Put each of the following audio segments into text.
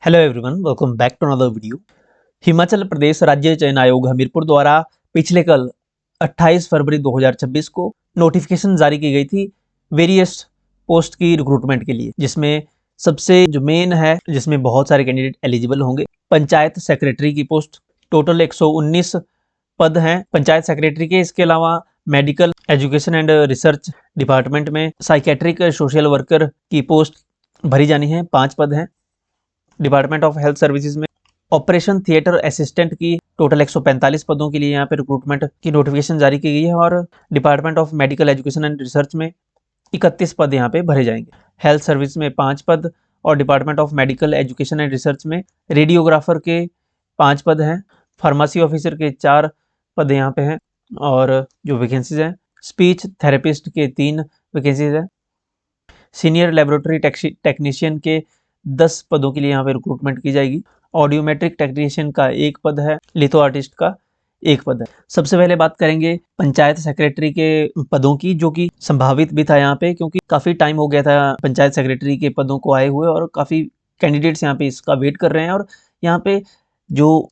Hello everyone, welcome back to another video. Himachal Pradesh राज्य चयन आयोग हमीरपुर द्वारा पिछले कल 28 फरवरी 2026 को नोटिफिकेशन जारी की गई थी वेरियस पोस्ट की रिक्रूटमेंट के लिए, जिसमें सबसे जो मेन है, जिसमें बहुत सारे कैंडिडेट एलिजिबल होंगे। पंचायत सेक्रेटरी की पोस्ट टोटल 119 पद हैं पंचायत सेक्रेटरी के। इसके अलावा medical education and research department में साइकेट्रिक सोशल वर्कर की पोस्ट भरी जानी है, 5 पद हैं। डिपार्टमेंट ऑफ हेल्थ सर्विसेज में ऑपरेशन थिएटर असिस्टेंट की टोटल 145 पदों के लिए यहाँ पे रिक्रूटमेंट की नोटिफिकेशन जारी की गई है। और department of medical education and research में 31 पद यहाँ पे भरे जाएंगे। हेल्थ सर्विस में 5 पद और department of medical education and research में रेडियोग्राफर के 5 पद हैं। फार्मेसी ऑफिसर के 4 पद यहाँ पे हैं। और जो वैकेंसीज हैं, स्पीच थेरेपिस्ट के 3 वैकेंसीज हैं। सीनियर लेबोरेटरी टेक्नीशियन के 10 पदों के लिए यहाँ पे रिक्रूटमेंट की जाएगी। ऑडियोमेट्रिक टेक्नीशियन का 1 पद है, लिथो आर्टिस्ट का 1 पद है। सबसे पहले बात करेंगे पंचायत सेक्रेटरी के पदों की, जो कि संभावित भी था यहाँ पे, क्योंकि काफ़ी टाइम हो गया था पंचायत सेक्रेटरी के पदों को आए हुए और काफ़ी कैंडिडेट्स यहाँ पे इसका वेट कर रहे हैं। और यहाँ पे जो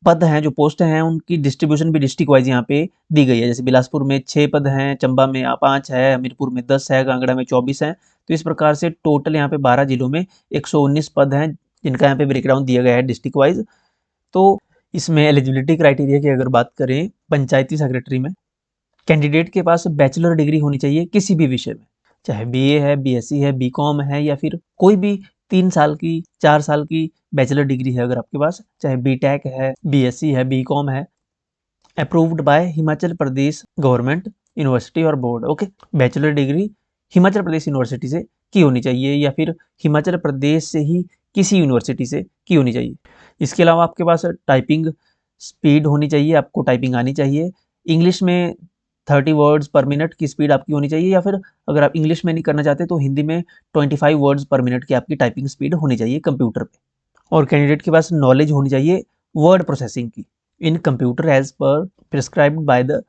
पद हैं, जो पोस्ट हैं, उनकी डिस्ट्रीब्यूशन भी डिस्ट्रिक्ट वाइज यहाँ पे दी गई है। जैसे बिलासपुर में 6 पद हैं, चंबा में 5 है, हमीरपुर में 10 है, कांगड़ा में 24 है। तो इस प्रकार से टोटल यहाँ पे 12 जिलों में 119 पद हैं, जिनका यहाँ पे ब्रेकडाउन दिया गया है डिस्ट्रिक्ट वाइज। तो इसमें एलिजिबिलिटी क्राइटेरिया की अगर बात करें, पंचायती सेक्रेटरी में कैंडिडेट के पास बैचलर डिग्री होनी चाहिए किसी भी विषय में, चाहे बीए है, बीएससी है, बीकॉम है, या फिर कोई भी 3 साल की 4 साल की बैचलर डिग्री है अगर आपके पास, चाहे बीटेक है, बीएससी है, बीकॉम है, approved by Himachal Pradesh government university और बोर्ड। Okay, bachelor degree Himachal Pradesh university से की होनी चाहिए या फिर हिमाचल प्रदेश से ही किसी यूनिवर्सिटी से की होनी चाहिए। इसके अलावा आपके पास टाइपिंग स्पीड होनी चाहिए, आपको टाइपिंग आनी चाहिए। इंग्लिश में 30 वर्ड्स पर मिनट की स्पीड आपकी होनी चाहिए, या फिर अगर आप इंग्लिश में नहीं करना चाहते तो हिंदी में 25 वर्ड्स पर मिनट की आपकी टाइपिंग स्पीड होनी चाहिए कंप्यूटर पे। और कैंडिडेट के पास नॉलेज होनी चाहिए वर्ड प्रोसेसिंग की in computer as per prescribed by the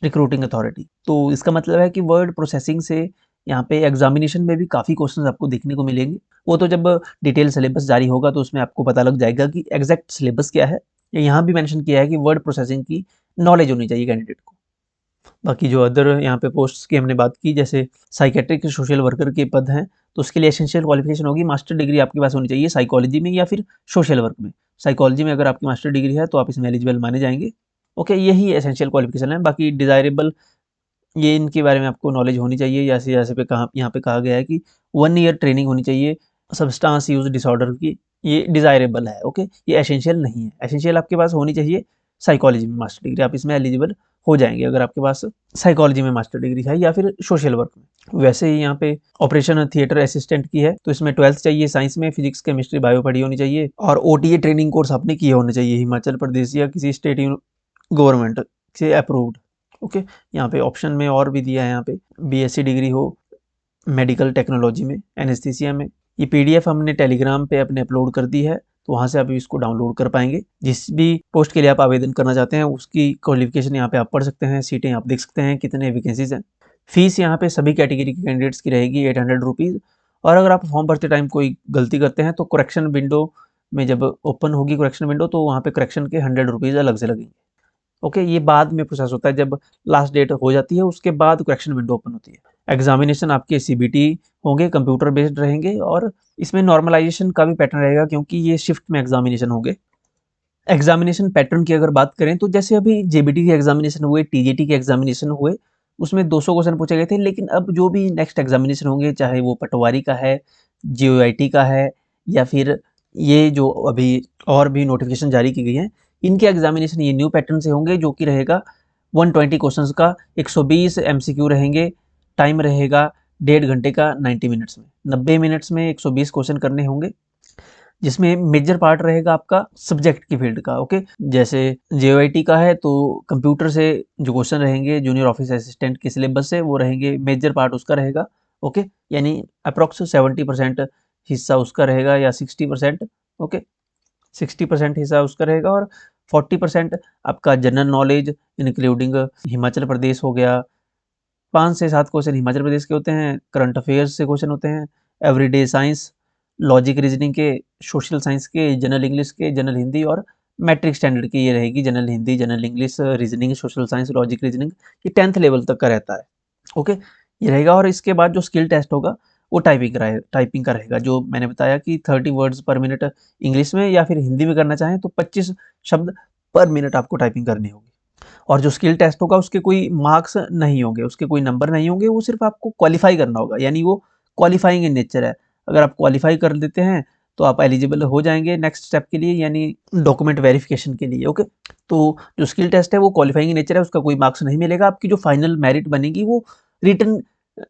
recruiting authority. तो इसका मतलब है कि वर्ड प्रोसेसिंग से यहाँ पे एग्जामिनेशन में भी काफ़ी क्वेश्चंस आपको देखने को मिलेंगे। वो तो जब डिटेल सिलेबस जारी होगा तो उसमें आपको पता लग जाएगा कि एग्जैक्ट सिलेबस क्या है। यहाँ भी मेंशन किया है कि वर्ड प्रोसेसिंग की नॉलेज होनी चाहिए कैंडिडेट को। बाकी जो अदर यहाँ पे पोस्ट्स की हमने बात की, जैसे साइकेट्रिक सोशल वर्कर के पद हैं, तो उसके लिए एसेंशियल क्वालिफिकेशन होगी मास्टर डिग्री आपके पास होनी चाहिए साइकोलॉजी में या फिर सोशल वर्क में। साइकोलॉजी में अगर आपकी मास्टर डिग्री है तो आप इसमें एलिजिबल माने जाएंगे। ओके, यही एसेंशियल क्वालिफिकेशन है। बाकी डिज़ायरेबल, ये इनके बारे में आपको नॉलेज होनी चाहिए। जैसे जैसे पे कहा यहाँ पे कहा गया है कि 1 ईयर ट्रेनिंग होनी चाहिए सब्सटेंस यूज डिसऑर्डर की, ये डिज़ायरेबल है। ओके, ये एसेंशियल नहीं है। एसेंशियल आपके पास होनी चाहिए साइकोलॉजी में मास्टर डिग्री, आप इसमें एलिजिबल हो जाएंगे अगर आपके पास साइकोलॉजी में मास्टर डिग्री है या फिर सोशल वर्क में। वैसे ही यहाँ पे ऑपरेशन थिएटर असिस्टेंट की है, तो इसमें 12th चाहिए, साइंस में फिजिक्स केमिस्ट्री बायो पढ़ी होनी चाहिए और ओटीए ट्रेनिंग कोर्स आपने किए होने चाहिए हिमाचल प्रदेश या किसी स्टेट गवर्नमेंट से अप्रूव्ड। ओके, यहाँ पे ऑप्शन में और भी दिया है, यहाँ पे बीएससी डिग्री हो मेडिकल टेक्नोलॉजी में, एनेस्थीसिया में। ये पीडीएफ हमने टेलीग्राम पे अपने अपलोड कर दी है, तो वहाँ से आप इसको डाउनलोड कर पाएंगे। जिस भी पोस्ट के लिए आप आवेदन करना चाहते हैं उसकी क्वालिफिकेशन यहाँ पे आप पढ़ सकते हैं, सीटें आप देख सकते हैं, कितने वैकेंसीज हैं। फीस यहाँ पे सभी कैटेगरी के कैंडिडेट्स की रहेगी 800 रुपीज़। और अगर आप फॉर्म भरते टाइम कोई गलती करते हैं तो करेक्शन विंडो में जब ओपन होगी करेक्शन विंडो, तो वहाँ पे करेक्शन के 100 रुपीज़ अलग से लगेंगे। ओके, ये बाद में प्रोसेस होता है, जब लास्ट डेट हो जाती है उसके बाद करेक्शन विंडो ओपन होती है। एग्जामिनेशन आपके सीबीटी होंगे, कंप्यूटर बेस्ड रहेंगे और इसमें नॉर्मलाइजेशन का भी पैटर्न रहेगा, क्योंकि ये शिफ्ट में एग्जामिनेशन होंगे। एग्जामिनेशन पैटर्न की अगर बात करें तो जैसे अभी जेबीटी के एग्जामिनेशन हुए, टीजीटी के एग्जामिनेशन हुए, उसमें 200 क्वेश्चन पूछे गए थे। लेकिन अब जो भी नेक्स्ट एग्जामिनेशन होंगे, चाहे वो पटवारी का है, जीओआईटी का है, या फिर ये जो अभी और भी नोटिफिकेशन जारी की गई है, इनके एग्जामिनेशन ये न्यू पैटर्न से होंगे, जो कि रहेगा 120 क्वेश्चंस का, 120 एमसीक्यू रहेंगे, टाइम रहेगा 1.5 घंटे का 90 मिनट्स में। 90 मिनट्स में 120 क्वेश्चन करने होंगे, जिसमें मेजर पार्ट रहेगा आपका सब्जेक्ट की फील्ड का। ओके, जैसे जेओआईटी का है तो कंप्यूटर से जो क्वेश्चन रहेंगे जूनियर ऑफिस असिस्टेंट के सिलेबस से, वो रहेंगे, मेजर पार्ट उसका रहेगा। ओके, यानी अप्रॉक्स 70% हिस्सा उसका रहेगा या 60%। ओके, 60% हिस्सा उसका रहेगा और 40% आपका general knowledge including Himachal Pradesh हो गया। 5 से 7 क्वेश्चन हिमाचल प्रदेश के होते हैं, करंट अफेयर्स से क्वेश्चन होते हैं, एवरीडे साइंस, लॉजिक रीजनिंग के, सोशल साइंस के, जनरल इंग्लिश के, जनरल हिंदी और मैट्रिक स्टैंडर्ड की ये रहेगी। General Hindi, general English, reasoning, social science, logic reasoning, ये 10th लेवल तक का रहता है। ओके, ये रहेगा। और इसके बाद जो स्किल टेस्ट होगा वो टाइपिंग का रहेगा, जो मैंने बताया कि 30 वर्ड्स पर मिनट इंग्लिश में, या फिर हिंदी में करना चाहें तो 25 शब्द पर मिनट आपको टाइपिंग करनी होगी। और जो स्किल टेस्ट होगा उसके कोई मार्क्स नहीं होंगे, उसके कोई नंबर नहीं होंगे, वो सिर्फ आपको क्वालिफाई करना होगा, यानी वो क्वालिफाइंग इन नेचर है। अगर आप क्वालिफाई कर देते हैं तो आप एलिजिबल हो जाएंगे नेक्स्ट स्टेप के लिए, यानी डॉक्यूमेंट वेरिफिकेशन के लिए। ओके, तो जो स्किल टेस्ट है वो क्वालिफाइंग इन नेचर है, उसका कोई मार्क्स नहीं मिलेगा। आपकी जो फाइनल मेरिट बनेगी वो रिटन,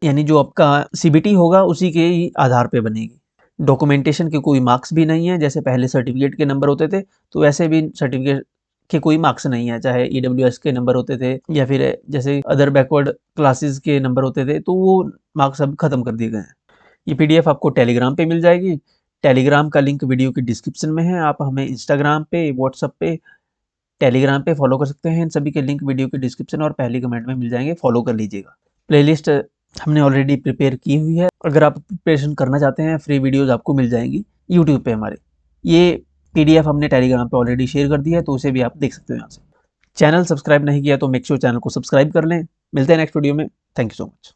यानी जो आपका सीबीटी होगा उसी के ही आधार पे बनेगी। डॉक्यूमेंटेशन के कोई मार्क्स भी नहीं है, जैसे पहले सर्टिफिकेट के नंबर होते थे तो वैसे भी सर्टिफिकेट के कोई मार्क्स नहीं है, चाहे ईडब्ल्यूएस के नंबर होते थे या फिर जैसे अदर बैकवर्ड क्लासेस के नंबर होते थे, तो वो मार्क्स अब खत्म कर दिए गए हैं। ये पीडीएफ आपको टेलीग्राम पे मिल जाएगी। टेलीग्राम का लिंक वीडियो के डिस्क्रिप्शन में है। आप हमें इंस्टाग्राम पे, व्हाट्सएप पे, टेलीग्राम पे फॉलो कर सकते हैं। इन सभी के लिंक वीडियो के डिस्क्रिप्शन और पहली कमेंट में मिल जाएंगे, फॉलो कर लीजिएगा। प्लेलिस्ट हमने ऑलरेडी प्रिपेयर की हुई है, अगर आप प्रिपरेशन करना चाहते हैं फ्री वीडियोज़ आपको मिल जाएंगी यूट्यूब पे हमारे। ये पीडीएफ हमने टेलीग्राम पे ऑलरेडी शेयर कर दी है, तो उसे भी आप देख सकते हो यहाँ से। चैनल सब्सक्राइब नहीं किया तो मेक श्योर चैनल को सब्सक्राइब कर लें। मिलते हैं नेक्स्ट वीडियो में। Thank you so much.